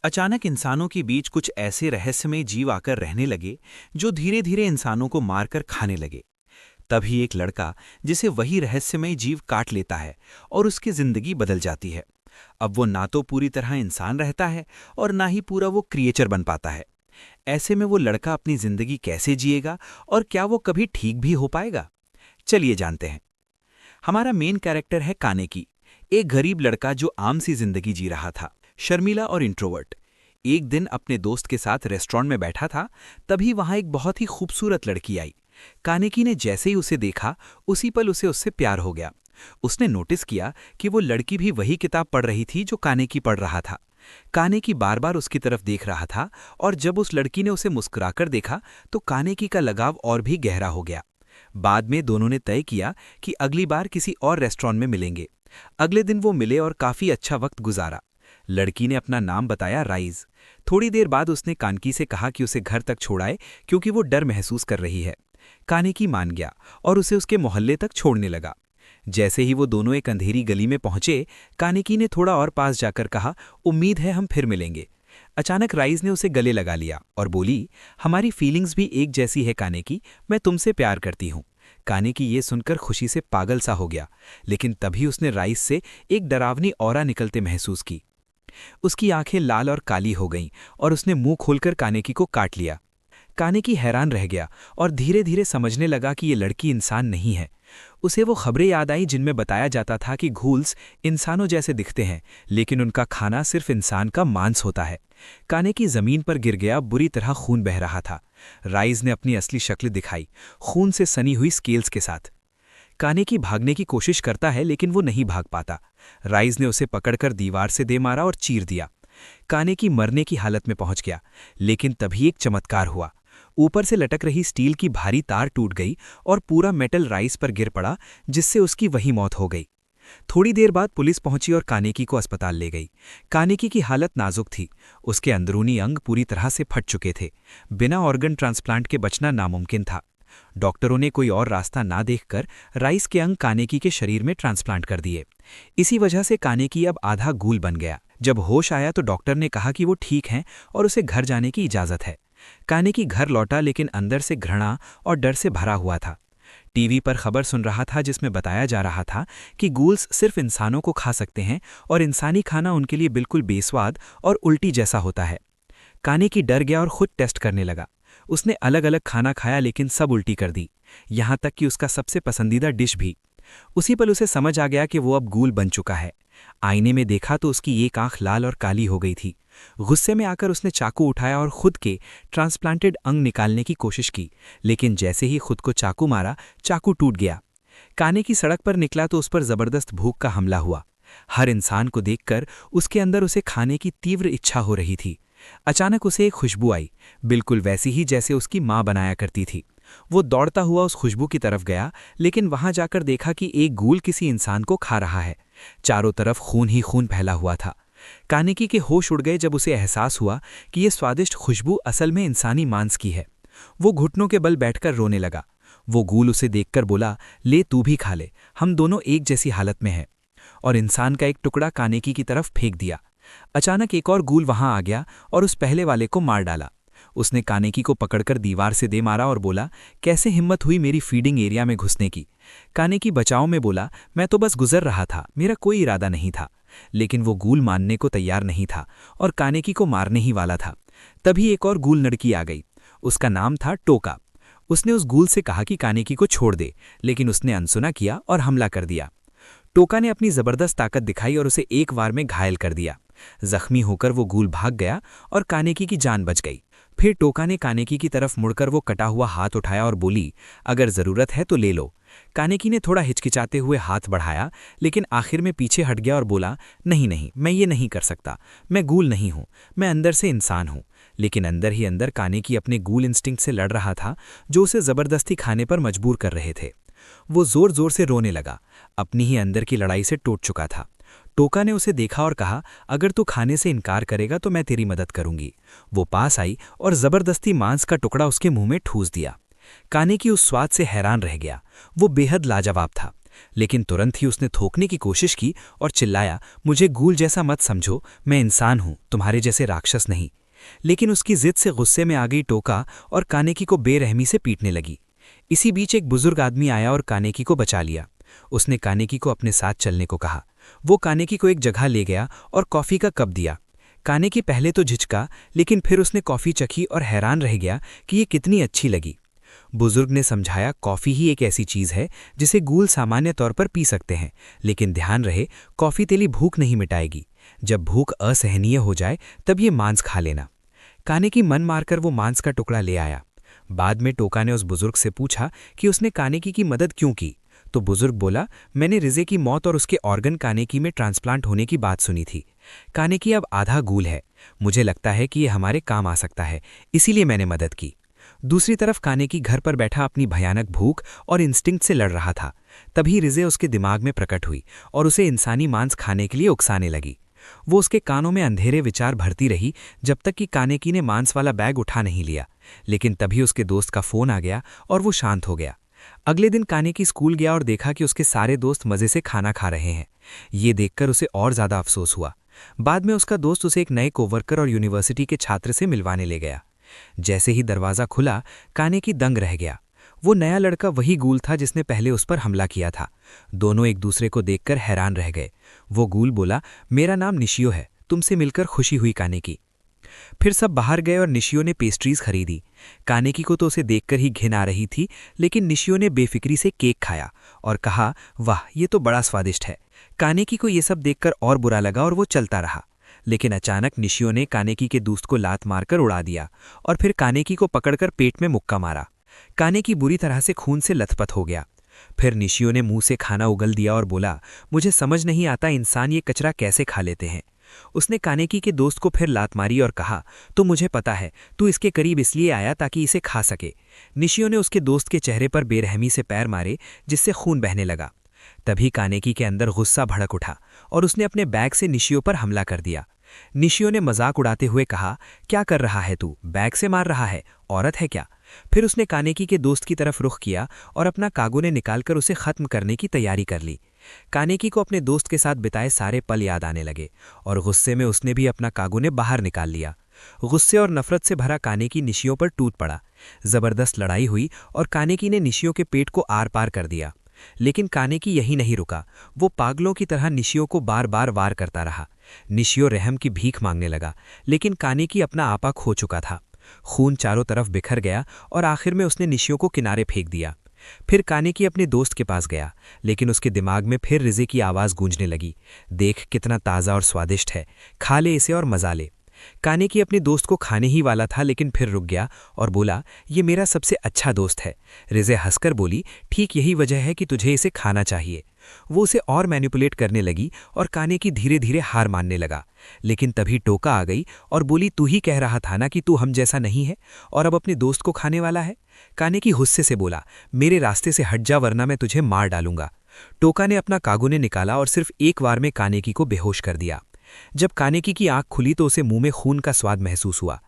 अचानक इंसानों के बीच कुछ ऐसे रहस्यमय जीव आकर रहने लगे जो धीरे धीरे इंसानों को मारकर खाने लगे। तभी एक लड़का जिसे वही रहस्यमय जीव काट लेता है और उसकी जिंदगी बदल जाती है। अब वो ना तो पूरी तरह इंसान रहता है और ना ही पूरा वो क्रिएचर बन पाता है। ऐसे में वो लड़का अपनी जिंदगी कैसे जिएगा और क्या वो कभी ठीक भी हो पाएगा? चलिए जानते हैं। हमारा मेन कैरेक्टर है कानेकी, एक गरीब लड़का जो आम सी जिंदगी जी रहा था, शर्मीला और इंट्रोवर्ट। एक दिन अपने दोस्त के साथ रेस्टोरेंट में बैठा था, तभी वहां एक बहुत ही खूबसूरत लड़की आई। कानेकी ने जैसे ही उसे देखा, उसी पल उसे उससे प्यार हो गया। उसने नोटिस किया कि वो लड़की भी वही किताब पढ़ रही थी जो कानेकी पढ़ रहा था। कानेकी बार बार उसकी तरफ देख रहा था और जब उस लड़की ने उसे मुस्कुराकर देखा तो कानेकी का लगाव और भी गहरा हो गया। बाद में दोनों ने तय किया कि अगली बार किसी और रेस्टोरेंट में मिलेंगे। अगले दिन वो मिले और काफी अच्छा वक्त गुजारा। लड़की ने अपना नाम बताया राइज। थोड़ी देर बाद उसने कानकी से कहा कि उसे घर तक छोड़ाए क्योंकि वो डर महसूस कर रही है। कानेकी मान गया और उसे उसके मोहल्ले तक छोड़ने लगा। जैसे ही वो दोनों एक अंधेरी गली में पहुंचे, कानेकी ने थोड़ा और पास जाकर कहा, उम्मीद है हम फिर मिलेंगे। अचानक राइज ने उसे गले लगा लिया और बोली, हमारी फीलिंग्स भी एक जैसी है कानेकी, मैं तुमसे प्यार करती हूँ। कानेकी ये सुनकर खुशी से पागल सा हो गया, लेकिन तभी उसने राइज से एक डरावनी ऑरा निकलते महसूस की। उसकी आंखें लाल और काली हो गईं और उसने मुंह खोलकर कानेकी को काट लिया। कानेकी हैरान रह गया और धीरे धीरे समझने लगा कि ये लड़की इंसान नहीं है। उसे वो खबरें याद आई जिनमें बताया जाता था कि घूल्स इंसानों जैसे दिखते हैं, लेकिन उनका खाना सिर्फ इंसान का मांस होता है। कानेकी जमीन पर गिर गया, बुरी तरह खून बह रहा था। राइज ने अपनी असली शक्ल दिखाई, खून से सनी हुई स्केल्स के साथ। कानेकी भागने की कोशिश करता है लेकिन वो नहीं भाग पाता। राइज ने उसे पकड़कर दीवार से दे मारा और चीर दिया। कानेकी मरने की हालत में पहुंच गया, लेकिन तभी एक चमत्कार हुआ। ऊपर से लटक रही स्टील की भारी तार टूट गई और पूरा मेटल राइज पर गिर पड़ा, जिससे उसकी वही मौत हो गई। थोड़ी देर बाद पुलिस पहुंची और कानेकी को अस्पताल ले गई। कानेकी की हालत नाजुक थी, उसके अंदरूनी अंग पूरी तरह से फट चुके थे। बिना ऑर्गन ट्रांसप्लांट के बचना नामुमकिन था। डॉक्टरों ने कोई और रास्ता ना देखकर राइस के अंग कानेकी के शरीर में ट्रांसप्लांट कर दिए। इसी वजह से कानेकी अब आधा गूल बन गया। जब होश आया तो डॉक्टर ने कहा कि वो ठीक हैं और उसे घर जाने की इजाजत है। कानेकी घर लौटा, लेकिन अंदर से घृणा और डर से भरा हुआ था। टीवी पर खबर सुन रहा था जिसमें बताया जा रहा था कि गूल्स सिर्फ इंसानों को खा सकते हैं और इंसानी खाना उनके लिए बिल्कुल बेस्वाद और उल्टी जैसा होता है। कानेकी डर गया और खुद टेस्ट करने लगा। उसने अलग अलग खाना खाया लेकिन सब उल्टी कर दी, यहाँ तक कि उसका सबसे पसंदीदा डिश भी। उसी पल उसे समझ आ गया कि वो अब गूल बन चुका है। आईने में देखा तो उसकी एक आंख लाल और काली हो गई थी। गुस्से में आकर उसने चाकू उठाया और खुद के ट्रांसप्लांटेड अंग निकालने की कोशिश की, लेकिन जैसे ही खुद को चाकू मारा, चाकू टूट गया। कानेकी सड़क पर निकला तो उस पर जबरदस्त भूख का हमला हुआ। हर इंसान को देखकर उसके अंदर उसे खाने की तीव्र इच्छा हो रही थी। अचानक उसे एक खुशबू आई, बिल्कुल वैसी ही जैसे उसकी माँ बनाया करती थी। वो दौड़ता हुआ उस खुशबू की तरफ गया, लेकिन वहां जाकर देखा कि एक गूल किसी इंसान को खा रहा है। चारों तरफ खून ही खून फैला हुआ था। कानेकी के होश उड़ गए जब उसे एहसास हुआ कि ये स्वादिष्ट खुशबू असल में इंसानी मांस की है। वो घुटनों के बल बैठकर रोने लगा। वो गूल उसे देखकर बोला, ले तू भी खा ले, हम दोनों एक जैसी हालत में हैं। और इंसान का एक टुकड़ा कानेकी की तरफ फेंक दिया। अचानक एक और गूल वहां आ गया और उस पहले वाले को मार डाला। उसने कानेकी को पकड़कर दीवार से दे मारा और बोला, कैसे हिम्मत हुई मेरी फीडिंग एरिया में घुसने की। कानेकी बचाव में बोला, मैं तो बस गुजर रहा था, मेरा कोई इरादा नहीं था। लेकिन वो गूल मानने को तैयार नहीं था और कानेकी को मारने ही वाला था। तभी एक और गूल लड़की आ गई। उसका नाम था टोका। उसने उस गूल से कहा कि कानेकी को छोड़ दे, लेकिन उसने अनसुना किया और हमला कर दिया। टोका ने अपनी जबरदस्त ताकत दिखाई और उसे एक बार में घायल कर दिया। जख्मी होकर वो गूल भाग गया और कानेकी की जान बच गई। फिर टोका ने कानेकी की तरफ मुड़कर वो कटा हुआ हाथ उठाया और बोली, अगर जरूरत है तो ले लो। कानेकी ने थोड़ा हिचकिचाते हुए हाथ बढ़ाया, लेकिन आखिर में पीछे हट गया और बोला, नहीं नहीं, मैं ये नहीं कर सकता, मैं गूल नहीं हूं, मैं अंदर से इंसान हूं। लेकिन अंदर ही अंदर कानेकी अपने गूल इंस्टिंक्ट से लड़ रहा था, जो उसे जबरदस्ती खाने पर मजबूर कर रहे थे। वो जोर जोर से रोने लगा, अपनी ही अंदर की लड़ाई से टूट चुका था। टोका ने उसे देखा और कहा, अगर तू खाने से इनकार करेगा तो मैं तेरी मदद करूंगी। वो पास आई और जबरदस्ती मांस का टुकड़ा उसके मुंह में ठूस दिया। कानेकी उस स्वाद से हैरान रह गया। वो बेहद लाजवाब था। लेकिन तुरंत ही उसने थोकने की कोशिश की और चिल्लाया, मुझे गूल जैसा मत समझो, मैं इंसान हूं, तुम्हारे जैसे राक्षस नहीं। लेकिन उसकी जिद से गुस्से में आ गई टोका और कानेकी को बेरहमी से पीटने लगी। इसी बीच एक बुजुर्ग आदमी आया और कानेकी को बचा लिया। उसने कानेकी को अपने साथ चलने को कहा। वो कानेकी को एक जगह ले गया और कॉफी का कप दिया। कानेकी पहले तो झिझका, लेकिन फिर उसने कॉफी चखी और हैरान रह गया कि ये कितनी अच्छी लगी। बुजुर्ग ने समझाया, कॉफी ही एक ऐसी चीज है जिसे गूल सामान्य तौर पर पी सकते हैं, लेकिन ध्यान रहे कॉफी तेली भूख नहीं मिटाएगी। जब भूख असहनीय हो जाए तब ये मांस खा लेना। कानेकी मन मारकर वो मांस का टुकड़ा ले आया। बाद में टोका ने उस बुजुर्ग से पूछा कि उसने कानेकी की मदद क्यों की। तो बुजुर्ग बोला, मैंने रिजे की मौत और उसके ऑर्गन कानेकी में ट्रांसप्लांट होने की बात सुनी थी। कानेकी अब आधा गूल है, मुझे लगता है कि ये हमारे काम आ सकता है, इसीलिए मैंने मदद की। दूसरी तरफ कानेकी घर पर बैठा अपनी भयानक भूख और इंस्टिंक्ट से लड़ रहा था। तभी रिजे उसके दिमाग में प्रकट हुई और उसे इंसानी मांस खाने के लिए उकसाने लगी। वो उसके कानों में अंधेरे विचार भरती रही जब तक कि कानेकी ने मांस वाला बैग उठा नहीं लिया। लेकिन तभी उसके दोस्त का फोन आ गया और वो शांत हो गया। अगले दिन कानेकी स्कूल गया और देखा कि उसके सारे दोस्त मजे से खाना खा रहे हैं। ये देखकर उसे और ज्यादा अफसोस हुआ। बाद में उसका दोस्त उसे एक नए कोवर्कर और यूनिवर्सिटी के छात्र से मिलवाने ले गया। जैसे ही दरवाजा खुला, कानेकी दंग रह गया। वो नया लड़का वही गूल था जिसने पहले उस पर हमला किया था। दोनों एक दूसरे को देखकर हैरान रह गए। वो गूल बोला, मेरा नाम निशियो है, तुमसे मिलकर खुशी हुई कानेकी। फिर सब बाहर गए और निशियो ने पेस्ट्रीज खरीदी। कानेकी को तो उसे देखकर ही घिन आ रही थी, लेकिन निशियो ने बेफिक्री से केक खाया और कहा, वाह ये तो बड़ा स्वादिष्ट है। कानेकी को ये सब देखकर और बुरा लगा और वो चलता रहा। लेकिन अचानक निशियो ने कानेकी के दोस्त को लात मारकर उड़ा दिया और फिर कानेकी को पकड़कर पेट में मुक्का मारा। कानेकी बुरी तरह से खून से लथपथ हो गया। फिर निशियो ने मुंह से खाना उगल दिया और बोला, मुझे समझ नहीं आता इंसान ये कचरा कैसे खा लेते हैं। उसने कानेकी के दोस्त को फिर लात मारी और कहा, तो मुझे पता है, तू इसके करीब इसलिए आया ताकि इसे खा सके। निशियो ने उसके दोस्त के चेहरे पर बेरहमी से पैर मारे, जिससे खून बहने लगा। तभी कानेकी के अंदर गुस्सा भड़क उठा और उसने अपने बैग से निशियो पर हमला कर दिया। निशियो ने मजाक उड़ाते हुए कहा, क्या कर रहा है तू, बैग से मार रहा है, औरत है क्या। फिर उसने कानेकी के दोस्त की तरफ रुख किया और अपना कागुने निकालकर उसे खत्म करने की तैयारी कर ली। कानेकी को अपने दोस्त के साथ बिताए सारे पल याद आने लगे और गुस्से में उसने भी अपना कागुने बाहर निकाल लिया। गुस्से और नफरत से भरा कानेकी निशियो पर टूट पड़ा। जबरदस्त लड़ाई हुई और कानेकी ने निशियो के पेट को आर पार कर दिया। लेकिन कानेकी यही नहीं रुका, वो पागलों की तरह निशियो को बार बार वार करता रहा। निशियो रहम की भीख मांगने लगा, लेकिन कानेकी अपना आपा खो चुका था। खून चारों तरफ बिखर गया और आखिर में उसने निशियो को किनारे फेंक दिया। फिर कानेकी अपने दोस्त के पास गया, लेकिन उसके दिमाग में फिर रिजे की आवाज़ गूंजने लगी, देख कितना ताज़ा और स्वादिष्ट है, खा ले इसे और मजा ले। कानेकी अपने दोस्त को खाने ही वाला था, लेकिन फिर रुक गया और बोला, ये मेरा सबसे अच्छा दोस्त है। रिजे हंसकर बोली, ठीक यही वजह है कि तुझे इसे खाना चाहिए। वो उसे और मैनिपुलेट करने लगी और कानेकी धीरे धीरे हार मानने लगा। लेकिन तभी टोका आ गई और बोली, तू ही कह रहा था ना कि तू हम जैसा नहीं है और अब अपने दोस्त को खाने वाला है। कानेकी गुस्से से बोला, मेरे रास्ते से हट जा वरना मैं तुझे मार डालूंगा। टोका ने अपना कागुने निकाला और सिर्फ एक वार में कानेकी को बेहोश कर दिया। जब कानेकी की आंख खुली तो उसे मुंह में खून का स्वाद महसूस हुआ।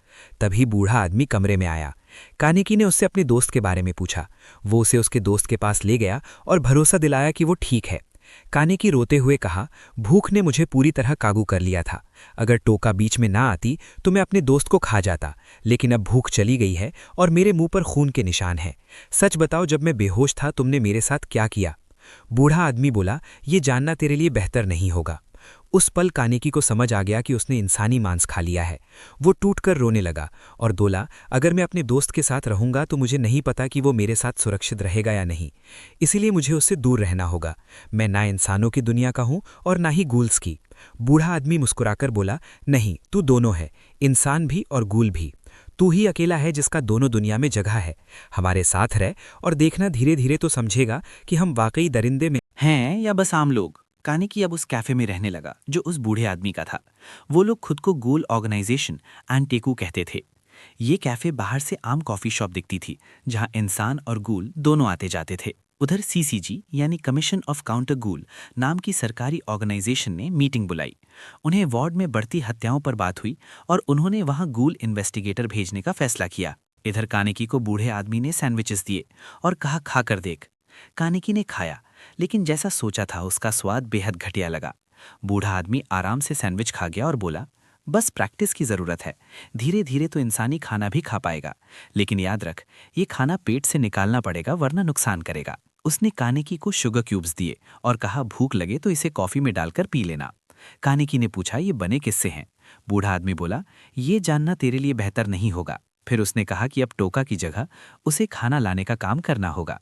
तभी बूढ़ा आदमी कमरे में आया। कानेकी ने उससे अपने दोस्त के बारे में पूछा। वो उसे उसके दोस्त के पास ले गया और भरोसा दिलाया कि वो ठीक है। कानेकी रोते हुए कहा, भूख ने मुझे पूरी तरह काबू कर लिया था। अगर टोका बीच में ना आती तो मैं अपने दोस्त को खा जाता, लेकिन अब भूख चली गई है और मेरे मुंह पर खून के निशान हैं। सच बताओ, जब मैं बेहोश था तुमने मेरे साथ क्या किया। बूढ़ा आदमी बोला, ये जानना तेरे लिए बेहतर नहीं होगा। उस पल कानेकी को समझ आ गया कि उसने इंसानी मांस खा लिया है। वो टूटकर रोने लगा और बोला, अगर मैं अपने दोस्त के साथ रहूंगा तो मुझे नहीं पता कि वो मेरे साथ सुरक्षित रहेगा या नहीं, इसीलिए मुझे उससे दूर रहना होगा। मैं ना इंसानों की दुनिया का हूं और ना ही गूल्स की। बूढ़ा आदमी मुस्कुराकर बोला, नहीं, तू दोनों है, इंसान भी और गूल भी। तू ही अकेला है जिसका दोनों दुनिया में जगह है। हमारे साथ रह और देखना, धीरे धीरे तो समझेगा कि हम वाकई दरिंदे में हैं या बस आम लोग। कानेकी अब उस कैफे में रहने लगा जो उस बूढ़े आदमी का था। वो लोग खुद को गूल ऑर्गेनाइजेशन एंटेकू कहते थे। ये कैफे बाहर से आम कॉफी शॉप दिखती थी, जहां इंसान और गूल दोनों आते जाते थे। उधर सीसीजी यानी कमीशन ऑफ काउंटर गूल नाम की सरकारी ऑर्गेनाइजेशन ने मीटिंग बुलाई। उन्हें वार्ड में बढ़ती हत्याओं पर बात हुई और उन्होंने वहां गूल इन्वेस्टिगेटर भेजने का फैसला किया। इधर कानेकी को बूढ़े आदमी ने सैंडविचेस दिए और कहा, खाकर देख। कानेकी ने खाया, लेकिन जैसा सोचा था उसका स्वाद बेहद घटिया लगा। बूढ़ा आदमी आराम से सैंडविच खा गया और बोला, बस प्रैक्टिस की ज़रूरत है, धीरे धीरे तो इंसानी खाना भी खा पाएगा, लेकिन याद रख, ये खाना पेट से निकालना पड़ेगा वरना नुकसान करेगा। उसने कानेकी को शुगर क्यूब्स दिए और कहा, भूख लगे तो इसे कॉफ़ी में डालकर पी लेना। कानेकी ने पूछा, ये बने किससे हैं? बूढ़ा आदमी बोला, ये जानना तेरे लिए बेहतर नहीं होगा। फिर उसने कहा कि अब टोका की जगह उसे खाना लाने का काम करना होगा,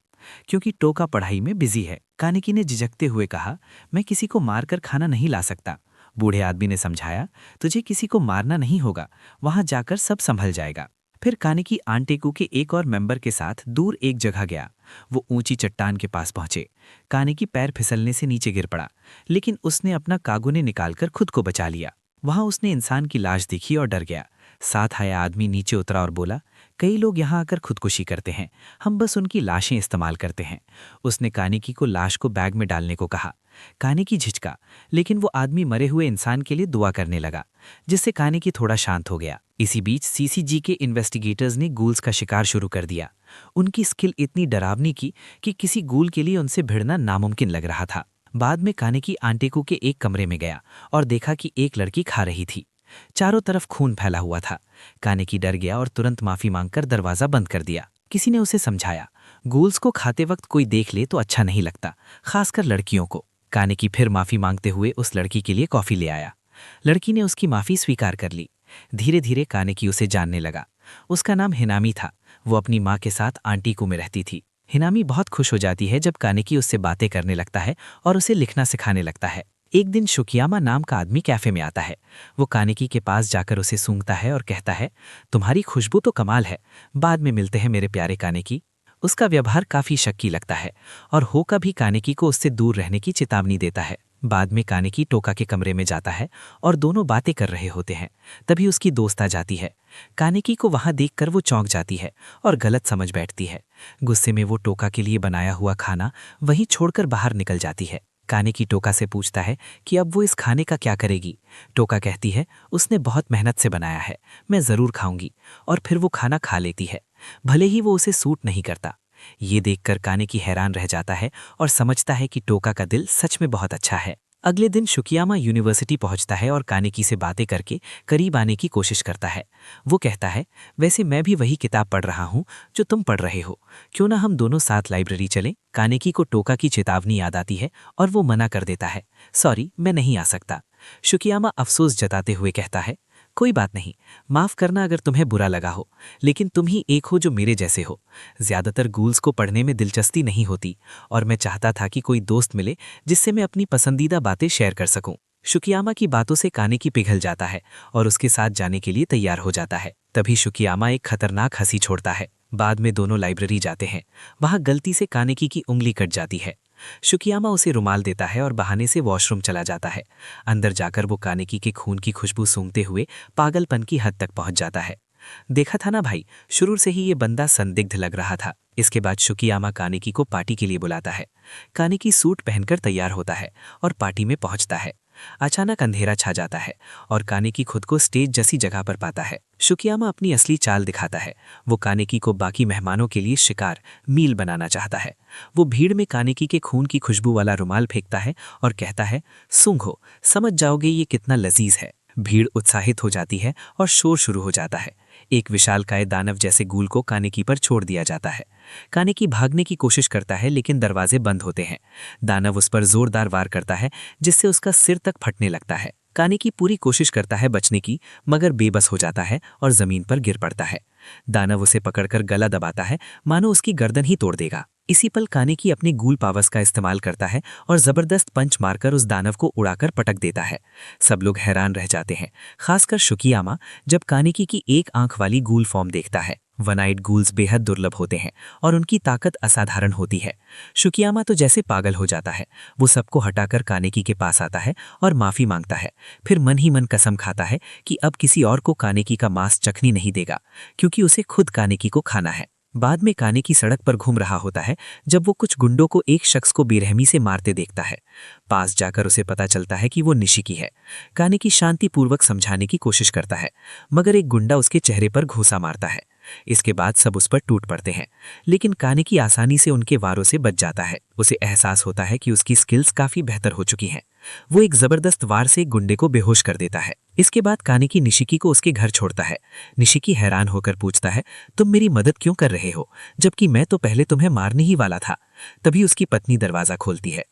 क्योंकि टोका पढ़ाई में बिजी है। कानेकी ने झिझकते हुए कहा, मैं किसी को मारकर खाना नहीं ला सकता। बूढ़े आदमी ने समझाया, तुझे किसी को मारना नहीं होगा, वहां जाकर सब संभल जाएगा। फिर कानेकी आंटेकू के एक और मेंबर के साथ दूर एक जगह गया। वो ऊंची चट्टान के पास पहुंचे। कानेकी पैर फिसलने से नीचे गिर पड़ा, लेकिन उसने अपना कागुने निकालकर खुद को बचा लिया। वहां उसने इंसान की लाश देखी और डर गया। साथ आया आदमी नीचे उतरा और बोला, कई लोग यहाँ आकर खुदकुशी करते हैं, हम बस उनकी लाशें इस्तेमाल करते हैं। उसने कानेकी को लाश को बैग में डालने को कहा। कानेकी झिझका, लेकिन वो आदमी मरे हुए इंसान के लिए दुआ करने लगा, जिससे कानेकी थोड़ा शांत हो गया। इसी बीच सीसीजी के इन्वेस्टिगेटर्स ने गूल्स का शिकार शुरू कर दिया। उनकी स्किल इतनी डरावनी की कि किसी गूल के लिए उनसे भिड़ना नामुमकिन लग रहा था। बाद में कानेकी आंटेकू के एक कमरे में गया और देखा कि एक लड़की खा रही थी। चारों तरफ खून फैला हुआ था। कानेकी डर गया और तुरंत माफी मांगकर दरवाजा बंद कर दिया। किसी ने उसे समझाया, गूल्स को खाते वक्त कोई देख ले तो अच्छा नहीं लगता, खासकर लड़कियों को। कानेकी फिर माफी मांगते हुए उस लड़की के लिए कॉफी ले आया। लड़की ने उसकी माफी स्वीकार कर ली। धीरे धीरे कानेकी उसे जानने लगा। उसका नाम हिनामी था। वो अपनी माँ के साथ आंटीकू में रहती थी। हिनामी बहुत खुश हो जाती है जब कानेकी उससे बातें करने लगता है और उसे लिखना सिखाने लगता है। एक दिन शुकियामा नाम का आदमी कैफे में आता है। वो कानेकी के पास जाकर उसे सूंघता है और कहता है, तुम्हारी खुशबू तो कमाल है, बाद में मिलते हैं मेरे प्यारे कानेकी। उसका व्यवहार काफी शक्की लगता है और होका भी कानेकी को उससे दूर रहने की चेतावनी देता है। बाद में कानेकी टोका के कमरे में जाता है और दोनों बातें कर रहे होते हैं। तभी उसकी दोस्त आ जाती है। कानेकी को वहां देखकर वो चौंक जाती है और गलत समझ बैठती है। गुस्से में वो टोका के लिए बनाया हुआ खाना वहीं छोड़कर बाहर निकल जाती है। कानेकी टोका से पूछता है कि अब वो इस खाने का क्या करेगी। टोका कहती है, उसने बहुत मेहनत से बनाया है, मैं ज़रूर खाऊंगी। और फिर वो खाना खा लेती है, भले ही वो उसे सूट नहीं करता। ये देखकर कानेकी हैरान रह जाता है और समझता है कि टोका का दिल सच में बहुत अच्छा है। अगले दिन शुकियामा यूनिवर्सिटी पहुंचता है और कानेकी से बातें करके करीब आने की कोशिश करता है। वो कहता है, वैसे मैं भी वही किताब पढ़ रहा हूँ जो तुम पढ़ रहे हो, क्यों ना हम दोनों साथ लाइब्रेरी चलें। कानेकी को टोका की चेतावनी याद आती है और वो मना कर देता है, सॉरी मैं नहीं आ सकता। शुकियामा अफसोस जताते हुए कहता है, कोई बात नहीं, माफ़ करना अगर तुम्हें बुरा लगा हो, लेकिन तुम ही एक हो जो मेरे जैसे हो। ज़्यादातर गूल्स को पढ़ने में दिलचस्पी नहीं होती और मैं चाहता था कि कोई दोस्त मिले जिससे मैं अपनी पसंदीदा बातें शेयर कर सकूं। शुकियामा की बातों से कानेकी पिघल जाता है और उसके साथ जाने के लिए तैयार हो जाता है। तभी शुकियामा एक खतरनाक हंसी छोड़ता है। बाद में दोनों लाइब्रेरी जाते हैं। वहाँ गलती से कानेकी की उंगली कट जाती है। शुकियामा उसे रुमाल देता है और बहाने से वॉशरूम चला जाता है। अंदर जाकर वो कानेकी के खून की खुशबू सूंघते हुए पागलपन की हद तक पहुंच जाता है। देखा था ना भाई, शुरू से ही ये बंदा संदिग्ध लग रहा था। इसके बाद शुकियामा कानेकी को पार्टी के लिए बुलाता है। कानेकी सूट पहनकर तैयार होता है और पार्टी में पहुंचता है। अचानक अंधेरा छा जाता है और कानेकी खुद को स्टेज जैसी जगह पर पाता है। शुकियामा अपनी असली चाल दिखाता है। वो कानेकी को बाकी मेहमानों के लिए शिकार मील बनाना चाहता है। वो भीड़ में कानेकी के खून की खुशबू वाला रुमाल फेंकता है और कहता है, सूंघो, समझ जाओगे ये कितना लजीज है। भीड़ उत्साहित हो जाती है और शोर शुरू हो जाता है। एक विशालकाय दानव जैसे गूल को कानेकी पर छोड़ दिया जाता है। कानेकी भागने की कोशिश करता है लेकिन दरवाजे बंद होते हैं। दानव उस पर जोरदार वार करता है जिससे उसका सिर तक फटने लगता है। कानेकी पूरी कोशिश करता है बचने की, मगर बेबस हो जाता है और जमीन पर गिर पड़ता है। दानव उसे पकड़कर गला दबाता है, मानो उसकी गर्दन ही तोड़ देगा। इसी पल कानेकी अपनी गूल पावर्स का इस्तेमाल करता है और जबरदस्त पंच मारकर उस दानव को उड़ाकर पटक देता है। सब लोग हैरान रह जाते हैं, खासकर शुकियामा जब कानेकी की एक आंख वाली गूल फॉर्म देखता है। वन आइड गूल्स बेहद दुर्लभ होते हैं और उनकी ताकत असाधारण होती है। शुकियामा तो जैसे पागल हो जाता है। वो सबको हटाकर कानेकी के पास आता है और माफी मांगता है। फिर मन ही मन कसम खाता है कि अब किसी और को कानेकी का मांस चखनी नहीं देगा, क्योंकि उसे खुद कानेकी को खाना है। बाद में कानेकी सड़क पर घूम रहा होता है जब वो कुछ गुंडों को एक शख्स को बेरहमी से मारते देखता है। पास जाकर उसे पता चलता है कि वो निशिकी है। कानेकी शांतिपूर्वक समझाने की कोशिश करता है, मगर एक गुंडा उसके चेहरे पर घूंसा मारता है। इसके बाद सब उस पर टूट पड़ते हैं, लेकिन कानेकी आसानी से उनके वारों से बच जाता है। उसे एहसास होता है कि उसकी स्किल्स काफी बेहतर हो चुकी हैं। वो एक जबरदस्त वार से एक गुंडे को बेहोश कर देता है। इसके बाद कानेकी निशिकी को उसके घर छोड़ता है। निशिकी हैरान होकर पूछता है, तुम मेरी मदद क्यों कर रहे हो, जबकि मैं तो पहले तुम्हें मारने ही वाला था। तभी उसकी पत्नी दरवाजा खोलती है।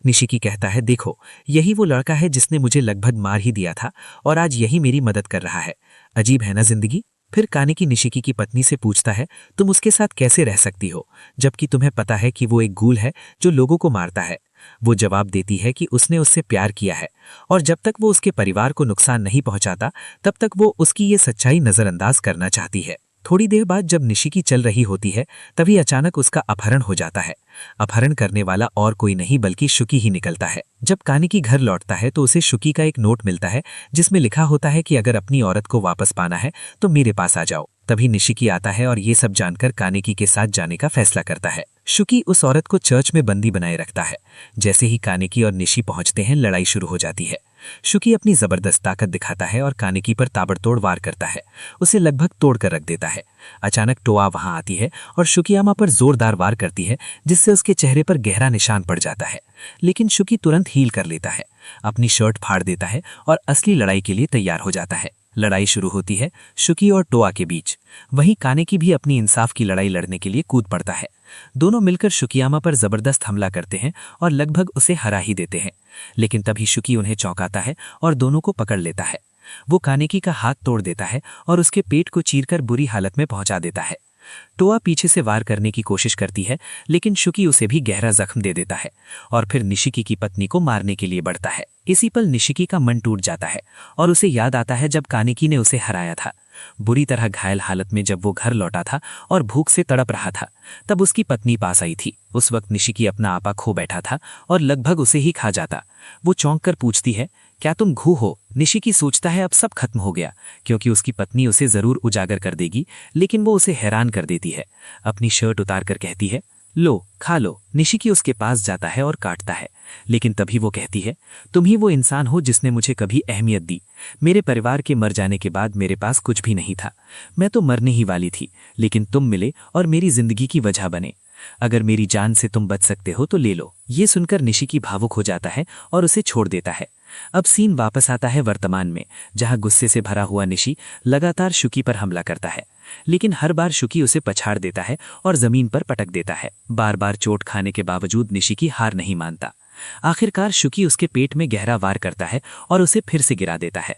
निशिकी कहता है, देखो, यही वो लड़का है जिसने मुझे लगभग मार ही दिया था और आज यही मेरी मदद कर रहा है। अजीब है ना जिंदगी। फिर कानेकी निशिकी की पत्नी से पूछता है, तुम उसके साथ कैसे रह सकती हो, जबकि तुम्हें पता है कि वो एक गूल है जो लोगों को मारता है। वो जवाब देती है कि उसने उससे प्यार किया है और जब तक वो उसके परिवार को नुकसान नहीं पहुंचाता तब तक वो उसकी ये सच्चाई नजरअंदाज करना चाहती है। थोड़ी देर बाद जब निशिकी चल रही होती है तभी अचानक उसका अपहरण हो जाता है। अपहरण करने वाला और कोई नहीं बल्कि शुकी ही निकलता है। जब कानेकी घर लौटता है तो उसे शुकी का एक नोट मिलता है जिसमें लिखा होता है कि अगर अपनी औरत को वापस पाना है तो मेरे पास आ जाओ। तभी निशिकी आता है और ये सब जानकर कानेकी के साथ जाने का फैसला करता है। शुकी उस औरत को चर्च में बंदी बनाए रखता है। जैसे ही कानेकी और निशी पहुंचते हैं लड़ाई शुरू हो जाती है। शुकी अपनी जबरदस्त ताकत दिखाता है और कानेकी पर ताबड़तोड़ वार करता है। उसे लगभग तोड़कर रख देता है। अचानक टोआ वहां आती है और शुकियामा पर जोरदार वार करती है जिससे उसके चेहरे पर गहरा निशान पड़ जाता है। लेकिन शुकी तुरंत हील कर लेता है, अपनी शर्ट फाड़ देता है और असली लड़ाई के लिए तैयार हो जाता है। लड़ाई शुरू होती है शुकी और टोआ के बीच। वहीं कानेकी भी अपनी इंसाफ की लड़ाई लड़ने के लिए कूद पड़ता है। दोनों मिलकर शुकियामा पर जबरदस्त हमला करते हैं और लगभग उसे हरा ही देते हैं। लेकिन तभी शुकी उन्हें चौंकाता है और दोनों को पकड़ लेता है। वो कानेकी का हाथ तोड़ देता है और उसके पेट को चीरकर बुरी हालत में पहुंचा देता है। टोआ पीछे से वार करने की कोशिश करती है लेकिन शुकी उसे भी गहरा जख्म दे देता है और फिर निशिकी की पत्नी को मारने के लिए बढ़ता है। इसी पल निशिकी का मन टूट जाता है और उसे याद आता है जब कानेकी ने उसे हराया था। बुरी तरह घायल हालत में जब वो घर लौटा था और भूख से तड़प रहा था तब उसकी पत्नी पास आई थी। उस वक्त निशिकी अपना आपा खो बैठा था और लगभग उसे ही खा जाता। वो चौंक कर पूछती है, क्या तुम घू हो? निशिकी सोचता है अब सब खत्म हो गया क्योंकि उसकी पत्नी उसे जरूर उजागर कर देगी, लेकिन वो उसे हैरान कर देती है। अपनी शर्ट उतार कर कहती है, लो खा लो। निशिकी उसके पास जाता है और काटता है, लेकिन तभी वो कहती है, तुम ही वो इंसान हो जिसने मुझे कभी अहमियत दी। मेरे परिवार के मर जाने के बाद मेरे पास कुछ भी नहीं था। मैं तो मरने ही वाली थी, लेकिन तुम मिले और मेरी जिंदगी की वजह बने। अगर मेरी जान से तुम बच सकते हो तो ले लो। ये सुनकर निशिकी भावुक हो जाता है और उसे छोड़ देता है। अब सीन वापस आता है वर्तमान में, जहां गुस्से से भरा हुआ निशी लगातार शुकी पर हमला करता है, लेकिन हर बार शुकी उसे पछाड़ देता है और जमीन पर पटक देता है। बार बार चोट खाने के बावजूद निशिकी हार नहीं मानता। आखिरकार शुकी उसके पेट में गहरा वार करता है और उसे फिर से गिरा देता है।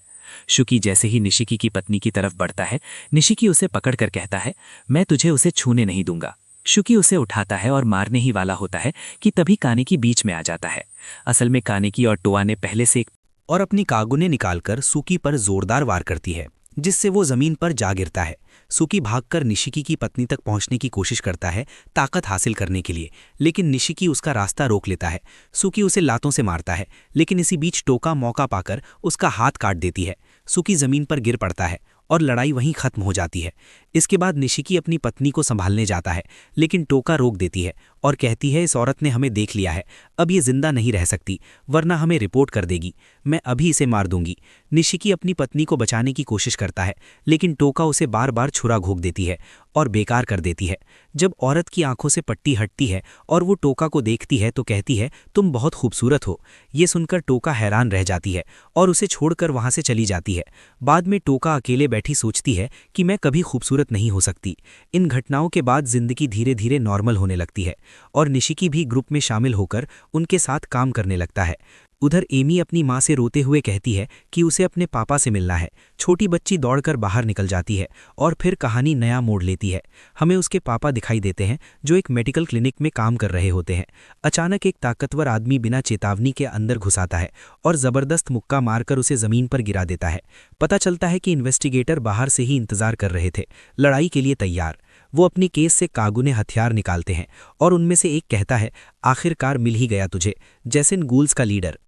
शुकी जैसे ही निशिकी की पत्नी की तरफ बढ़ता है, निशिकी उसे पकड़कर कहता है, मैं तुझे उसे छूने नहीं दूंगा। शुकी उसे उठाता है और मारने ही वाला होता है कि तभी कानेकी बीच में आ जाता है। असल में कानेकी और टोआ ने पहले से और अपनी कागुने निकालकर सुकी पर जोरदार वार करती है जिससे वो जमीन पर जा गिरता है। सुकी भागकर निशिकी की पत्नी तक पहुंचने की कोशिश करता है ताकत हासिल करने के लिए, लेकिन निशिकी उसका रास्ता रोक लेता है। सुकी उसे लातों से मारता है, लेकिन इसी बीच टोका मौका पाकर उसका हाथ काट देती है। सुकी जमीन पर गिर पड़ता है और लड़ाई वहीं खत्म हो जाती है। इसके बाद निशिकी अपनी पत्नी को संभालने जाता है, लेकिन टोका रोक देती है और कहती है, इस औरत ने हमें देख लिया है, अब ये जिंदा नहीं रह सकती, वरना हमें रिपोर्ट कर देगी। मैं अभी इसे मार दूंगी। निशिकी अपनी पत्नी को बचाने की कोशिश करता है, लेकिन टोका उसे बार बार छुरा घोंक देती है और बेकार कर देती है। जब औरत की आंखों से पट्टी हटती है और वो टोका को देखती है तो कहती है, तुम बहुत खूबसूरत हो। ये सुनकर टोका हैरान रह जाती है और उसे छोड़कर वहां से चली जाती है। बाद में टोका अकेले बैठी सोचती है कि मैं कभी खूबसूरत नहीं हो सकती। इन घटनाओं के बाद जिंदगी धीरे धीरे नॉर्मल होने लगती है और निशिकी भी ग्रुप में शामिल होकर उनके साथ काम करने लगता है। उधर एमी अपनी माँ से रोते हुए कहती है कि उसे अपने पापा से मिलना है। छोटी बच्ची दौड़कर बाहर निकल जाती है और फिर कहानी नया मोड़ लेती है। हमें उसके पापा दिखाई देते हैं जो एक मेडिकल क्लिनिक में काम कर रहे होते हैं। अचानक एक ताकतवर आदमी बिना चेतावनी के अंदर घुस आता है और जबरदस्त मुक्का मारकर उसे जमीन पर गिरा देता है। पता चलता है कि इन्वेस्टिगेटर बाहर से ही इंतजार कर रहे थे, लड़ाई के लिए तैयार। वो अपनी केस से कागुने हथियार निकालते हैं और उनमें से एक कहता है, आखिरकार मिल ही गया तुझे, जैसन गूल्स का लीडर।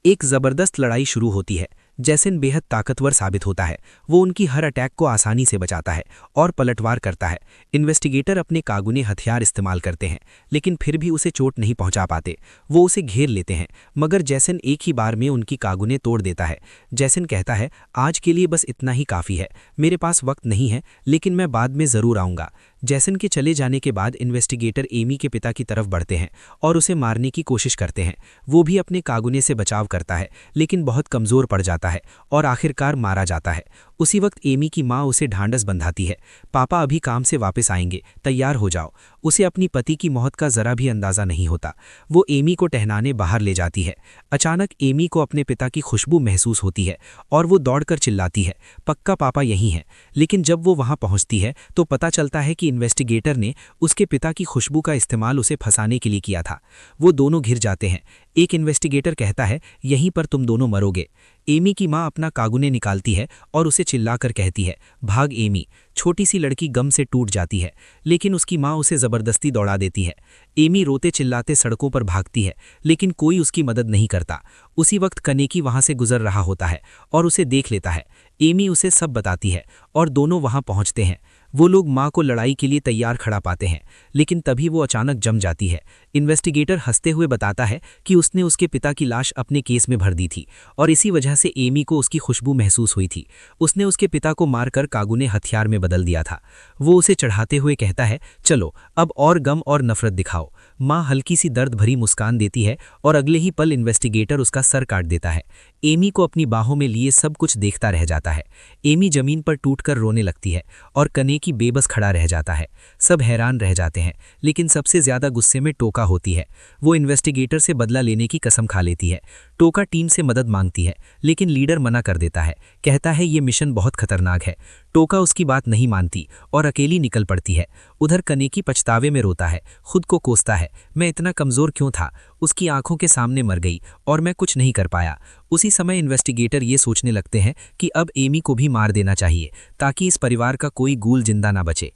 एक जबरदस्त लड़ाई शुरू होती है जैसिन बेहद ताकतवर साबित होता है। वो उनकी हर अटैक को आसानी से बचाता है और पलटवार करता है। इन्वेस्टिगेटर अपने कागुने हथियार इस्तेमाल करते हैं, लेकिन फिर भी उसे चोट नहीं पहुंचा पाते। वो उसे घेर लेते हैं, मगर जैसिन एक ही बार में उनकी कागुने तोड़ देता है। जैसिन कहता है, आज के लिए बस इतना ही काफ़ी है, मेरे पास वक्त नहीं है, लेकिन मैं बाद में ज़रूर आऊँगा। जैसिन के चले जाने के बाद इन्वेस्टिगेटर एमी के पिता की तरफ बढ़ते हैं और उसे मारने की कोशिश करते हैं। वो भी अपने कागुने से बचाव करता है, लेकिन बहुत कमज़ोर पड़ जाता है और आखिरकार मारा जाता है। उसी वक्त एमी की माँ उसे ढांढस बंधाती है, पापा अभी काम से वापस आएंगे, तैयार हो जाओ। उसे अपनी पति की मौत का ज़रा भी अंदाज़ा नहीं होता। वो एमी को टहनाने बाहर ले जाती है। अचानक एमी को अपने पिता की खुशबू महसूस होती है और वो दौड़कर चिल्लाती है, पक्का पापा यहीं हैं। लेकिन जब वो वहाँ पहुँचती है तो पता चलता है कि इन्वेस्टिगेटर ने उसके पिता की खुशबू का इस्तेमाल उसे फंसाने के लिए किया था। वो दोनों घिर जाते हैं। एक इन्वेस्टिगेटर कहता है, यहीं पर तुम दोनों मरोगे। एमी की माँ अपना कागुने निकालती है और उसे चिल्लाकर कहती है, भाग एमी। छोटी सी लड़की गम से टूट जाती है, लेकिन उसकी माँ उसे ज़बरदस्ती दौड़ा देती है। एमी रोते चिल्लाते सड़कों पर भागती है, लेकिन कोई उसकी मदद नहीं करता। उसी वक्त कनेकी वहाँ से गुजर रहा होता है और उसे देख लेता है। एमी उसे सब बताती है और दोनों वहाँ पहुँचते हैं। वो लोग माँ को लड़ाई के लिए तैयार खड़ा पाते हैं, लेकिन तभी वो अचानक जम जाती है। इन्वेस्टिगेटर हंसते हुए बताता है कि उसने उसके पिता की लाश अपने केस में भर दी थी और इसी वजह से एमी को उसकी खुशबू महसूस हुई थी। उसने उसके पिता को मारकर कागुने हथियार में बदल दिया था। वो उसे चढ़ाते हुए कहता है, चलो अब और गम और नफरत दिखाओ। माँ हल्की सी दर्द भरी मुस्कान देती है और अगले ही पल इन्वेस्टिगेटर उसका सर काट देता है। एमी को अपनी बाहों में लिए सब कुछ देखता रह जाता है। एमी जमीन पर टूटकर रोने लगती है और कनेकी बेबस खड़ा रह जाता है। सब हैरान रह जाते हैं, लेकिन सबसे ज्यादा गुस्से में टोका होती है। वो इन्वेस्टिगेटर से बदला लेने की कसम खा लेती है। टोका टीम से मदद मांगती है, लेकिन लीडर मना कर देता है, कहता है ये मिशन बहुत खतरनाक है। टोका उसकी बात नहीं मानती और अकेली निकल पड़ती है। उधर कनेकी पछतावे में रोता है, खुद को कोसता है, मैं इतना कमज़ोर क्यों था, उसकी आंखों के सामने मर गई और मैं कुछ नहीं कर पाया। उसी समय इन्वेस्टिगेटर ये सोचने लगते हैं कि अब एमी को भी मार देना चाहिए ताकि इस परिवार का कोई गूल जिंदा ना बचे।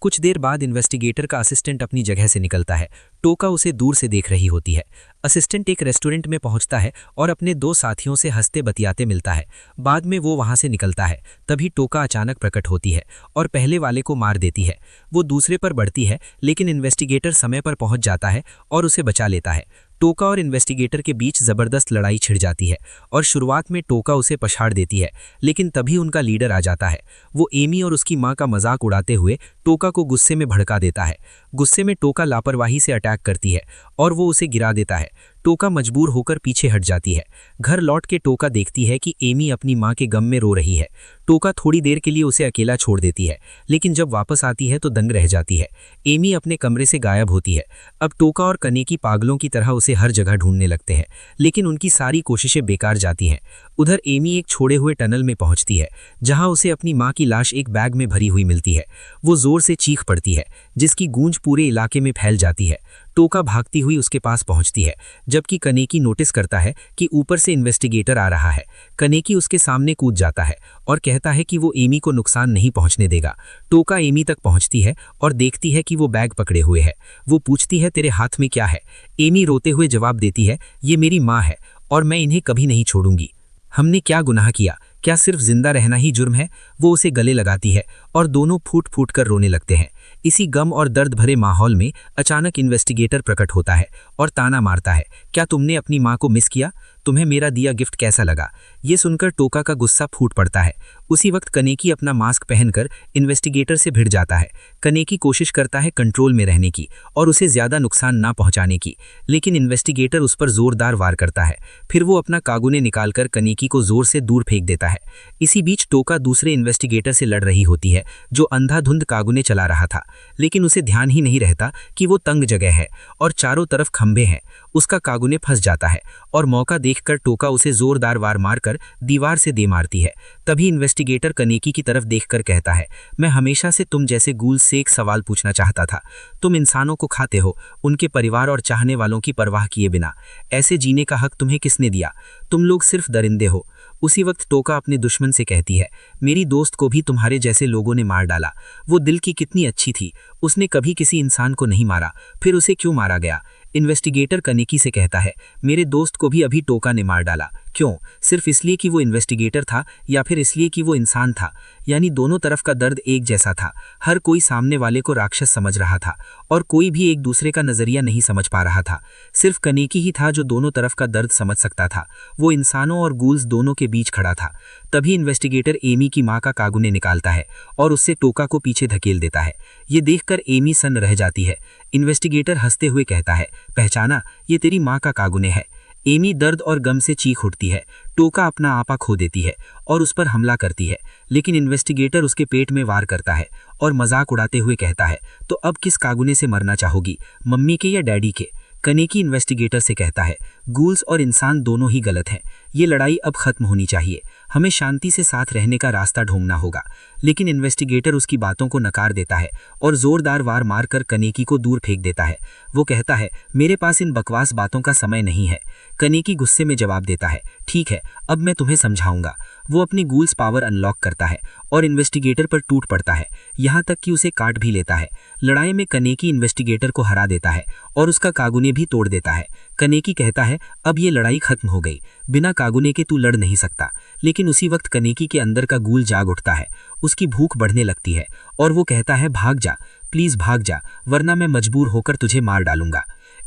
कुछ देर बाद इन्वेस्टिगेटर का असिस्टेंट अपनी जगह से निकलता है। टोका उसे दूर से देख रही होती है। असिस्टेंट एक रेस्टोरेंट में पहुंचता है और अपने दो साथियों से हंसते बतियाते मिलता है। बाद में वो वहां से निकलता है। तभी टोका अचानक प्रकट होती है और पहले वाले को मार देती है। वो दूसरे पर बढ़ती है, लेकिन इन्वेस्टिगेटर समय पर पहुंच जाता है और उसे बचा लेता है। टोका और इन्वेस्टिगेटर के बीच जबरदस्त लड़ाई छिड़ जाती है और शुरुआत में टोका उसे पछाड़ देती है, लेकिन तभी उनका लीडर आ जाता है। वो एमी और उसकी मां का मजाक उड़ाते हुए टोका को गुस्से में भड़का देता है। गुस्से में टोका लापरवाही से अटैक करती है और वो उसे गिरा देता है। टोका मजबूर होकर पीछे हट जाती है। घर लौट के टोका देखती है कि एमी अपनी मां के गम में रो रही है। टोका थोड़ी देर के लिए उसे अकेला छोड़ देती है, लेकिन जब वापस आती है तो दंग रह जाती है। एमी अपने कमरे से गायब होती है। अब टोका और कनेकी पागलों की तरह उसे हर जगह ढूंढने लगते हैं, लेकिन उनकी सारी कोशिशें बेकार जाती हैं। उधर एमी एक छोड़े हुए टनल में पहुंचती है, जहां उसे अपनी मां की लाश एक बैग में भरी हुई मिलती है। वो जोर से चीख पड़ती है, जिसकी गूंज पूरे इलाके में फैल जाती है। टोका भागती हुई उसके पास पहुंचती है, जबकि कनेकी नोटिस करता है कि ऊपर से इन्वेस्टिगेटर आ रहा है। कनेकी उसके सामने कूद जाता है और कहता है कि वो एमी को नुकसान नहीं पहुंचने देगा। टोका एमी तक पहुंचती है और देखती है कि वो बैग पकड़े हुए है। वो पूछती है, तेरे हाथ में क्या है? एमी रोते हुए जवाब देती है, ये मेरी माँ है और मैं इन्हें कभी नहीं छोड़ूंगी। हमने क्या गुनाह किया? क्या सिर्फ जिंदा रहना ही जुर्म है? वो उसे गले लगाती है और दोनों फूट फूट कर रोने लगते हैं। इसी गम और दर्द भरे माहौल में अचानक इन्वेस्टिगेटर प्रकट होता है और ताना मारता है, क्या तुमने अपनी माँ को मिस किया? तुम्हें मेरा दिया गिफ्ट कैसा लगा? ये सुनकर टोका का गुस्सा फूट पड़ता है। उसी वक्त कनेकी अपना मास्क पहनकर इन्वेस्टिगेटर से भिड़ जाता है। कनेकी कोशिश करता है कंट्रोल में रहने की और उसे ज्यादा नुकसान ना पहुंचाने की, लेकिन इन्वेस्टिगेटर उस पर जोरदार वार करता है। फिर वो अपना कागुने निकालकर कनेकी को जोर से दूर फेंक देता है। इसी बीच टोका दूसरे इन्वेस्टिगेटर से लड़ रही होती है, जो अंधाधुंध कागुने चला रहा था, लेकिन उसे ध्यान ही नहीं रहता कि वो तंग जगह है और चारों तरफ खंभे हैं। उसका कागुने फंस जाता है और मौका देखकर टोका उसे जोरदार वार मारकर दीवार से दे मारती है। तभी इन्वेस्टिगेटर कनेकी की तरफ देखकर कहता है, मैं हमेशा से तुम जैसे गूल से एक सवाल पूछना चाहता था। तुम इंसानों को खाते हो, उनके परिवार और चाहने वालों की परवाह किए बिना। ऐसे जीने का हक तुम्हें किसने दिया? तुम लोग सिर्फ दरिंदे हो। उसी वक्त टोका अपने दुश्मन से कहती है, मेरी दोस्त को भी तुम्हारे जैसे लोगों ने मार डाला। वो दिल की कितनी अच्छी थी, उसने कभी किसी इंसान को नहीं मारा, फिर उसे क्यों मारा गया? इन्वेस्टिगेटर कनेकी से कहता है, मेरे दोस्त को भी अभी टोका ने मार डाला, क्यों? सिर्फ इसलिए कि वो इन्वेस्टिगेटर था या फिर इसलिए कि वो इंसान था? यानी दोनों तरफ का दर्द एक जैसा था। हर कोई सामने वाले को राक्षस समझ रहा था और कोई भी एक दूसरे का नजरिया नहीं समझ पा रहा था। सिर्फ कनेकी ही था जो दोनों तरफ का दर्द समझ सकता था। वो इंसानों और गूल्स दोनों के बीच खड़ा था। तभी इन्वेस्टिगेटर एमी की मां का कागुने निकालता है और उससे टोका को पीछे धकेल देता है। ये देखकर एमी सन्न रह जाती है। इन्वेस्टिगेटर हंसते हुए कहता है, पहचाना, ये तेरी मां का कागुने है। एमी दर्द और गम से चीख उठती है। टोका अपना आपा खो देती है और उस पर हमला करती है, लेकिन इन्वेस्टिगेटर उसके पेट में वार करता है और मजाक उड़ाते हुए कहता है, तो अब किस कागुने से मरना चाहोगी, मम्मी के या डैडी के? कनेकी इन्वेस्टिगेटर से कहता है, गूल्स और इंसान दोनों ही गलत हैं। ये लड़ाई अब खत्म होनी चाहिए। हमें शांति से साथ रहने का रास्ता ढूंढना होगा। लेकिन इन्वेस्टिगेटर उसकी बातों को नकार देता है और जोरदार वार मारकर कनेकी को दूर फेंक देता है। वो कहता है, मेरे पास इन बकवास बातों का समय नहीं है। कनेकी गुस्से में जवाब देता है, ठीक है, अब मैं तुम्हें समझाऊंगा। वो अपनी गूल्स पावर अनलॉक करता है और इन्वेस्टिगेटर पर टूट पड़ता है, यहाँ तक कि उसे काट भी लेता है। लड़ाई में कनेकी इन्वेस्टिगेटर को हरा देता है और उसका कागुने भी तोड़ देता है। कनेकी कहता है, अब ये लड़ाई खत्म हो गई, बिना कागुने के तू लड़ नहीं सकता। लेकिन उसी वक्त कनेकी के अंदर का गूल जाग उठता है। उसकी भूख बढ़ने लगती है और वो कहता है, भाग जा, प्लीज भाग जा, वरना मैं मजबूर होकर तुझे मार डालूंगा।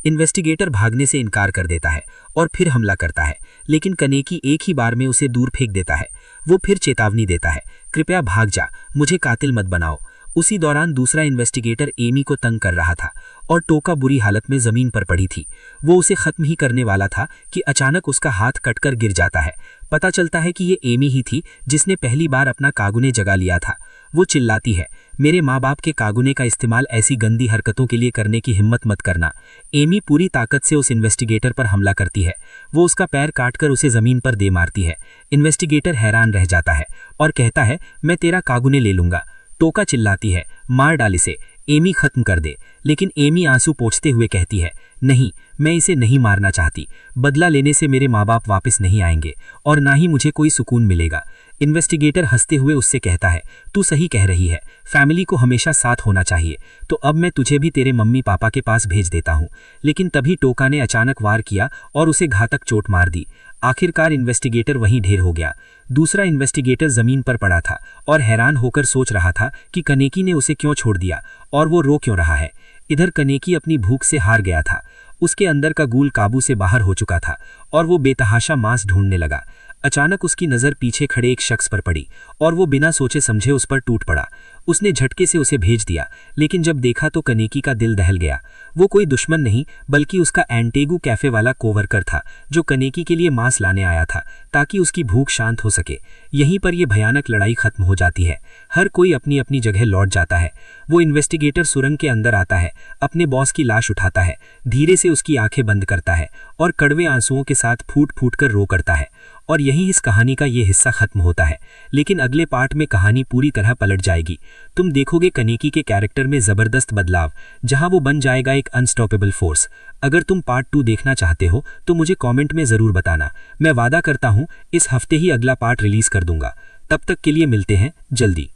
इन्वेस्टिगेटर भागने से इनकार कर देता है और फिर हमला करता है, लेकिन कनेकी एक ही बार में उसे दूर फेंक देता है। वो फिर चेतावनी देता है, कृपया भाग जा, मुझे कातिल मत बनाओ। उसी दौरान दूसरा इन्वेस्टिगेटर एमी को तंग कर रहा था और टोका बुरी हालत में जमीन पर पड़ी थी। वो उसे खत्म ही करने वाला था कि अचानक उसका हाथ कटकर गिर जाता है। पता चलता है कि ये एमी ही थी जिसने पहली बार अपना कागुने जगा लिया था। वो चिल्लाती है, मेरे माँ बाप के कागुने का इस्तेमाल ऐसी गंदी हरकतों के लिए करने की हिम्मत मत करना। एमी पूरी ताकत से उस इन्वेस्टिगेटर पर हमला करती है। वो उसका पैर काटकर उसे जमीन पर दे मारती है। इन्वेस्टिगेटर हैरान रह जाता है और कहता है, मैं तेरा कागुने ले लूंगा। टोका चिल्लाती है, मार डाल इसे, एमी खत्म कर दे। लेकिन एमी आंसू पोंछते हुए कहती है, नहीं, मैं इसे नहीं मारना चाहती। बदला लेने से मेरे माँ बाप वापस नहीं आएंगे और ना ही मुझे कोई सुकून मिलेगा। इन्वेस्टिगेटर हंसते हुए उससे कहता है, तू सही कह रही है, फैमिली को हमेशा साथ होना चाहिए। तो अब मैं तुझे भी तेरे मम्मी पापा के पास भेज देता हूँ। लेकिन तभी टोका ने अचानक वार किया और उसे घातक चोट मार दी। आखिरकार इन्वेस्टिगेटर वहीं ढेर हो गया। दूसरा इन्वेस्टिगेटर जमीन पर पड़ा था और हैरान होकर सोच रहा था कि कनेकी ने उसे क्यों छोड़ दिया और वो रो क्यों रहा है। इधर कनेकी अपनी भूख से हार गया था। उसके अंदर का गूल काबू से बाहर हो चुका था और वो बेतहाशा मांस ढूंढने लगा। अचानक उसकी नज़र पीछे खड़े एक शख्स पर पड़ी और वो बिना सोचे समझे उस पर टूट पड़ा। उसने झटके से उसे भेज दिया, लेकिन जब देखा तो कनेकी का दिल दहल गया। वो कोई दुश्मन नहीं बल्कि उसका एंटेगू कैफे वाला कोवर्कर था जो कनेकी के लिए मांस लाने आया था ताकि उसकी भूख शांत हो सके। यहीं पर यह भयानक लड़ाई खत्म हो जाती है। हर कोई अपनी अपनी जगह लौट जाता है। वो इन्वेस्टिगेटर सुरंग के अंदर आता है, अपने बॉस की लाश उठाता है, धीरे से उसकी आंखें बंद करता है और कड़वे आंसुओं के साथ फूट फूट कर रो करता है। और यहीं इस कहानी का ये हिस्सा खत्म होता है। लेकिन अगले पार्ट में कहानी पूरी तरह पलट जाएगी। तुम देखोगे कनेकी के कैरेक्टर में जबरदस्त बदलाव, जहां वो बन जाएगा एक अनस्टॉपेबल फोर्स। अगर तुम पार्ट 2 देखना चाहते हो तो मुझे कमेंट में जरूर बताना। मैं वादा करता हूं इस हफ्ते ही अगला पार्ट रिलीज कर दूंगा। तब तक के लिए मिलते हैं जल्दी।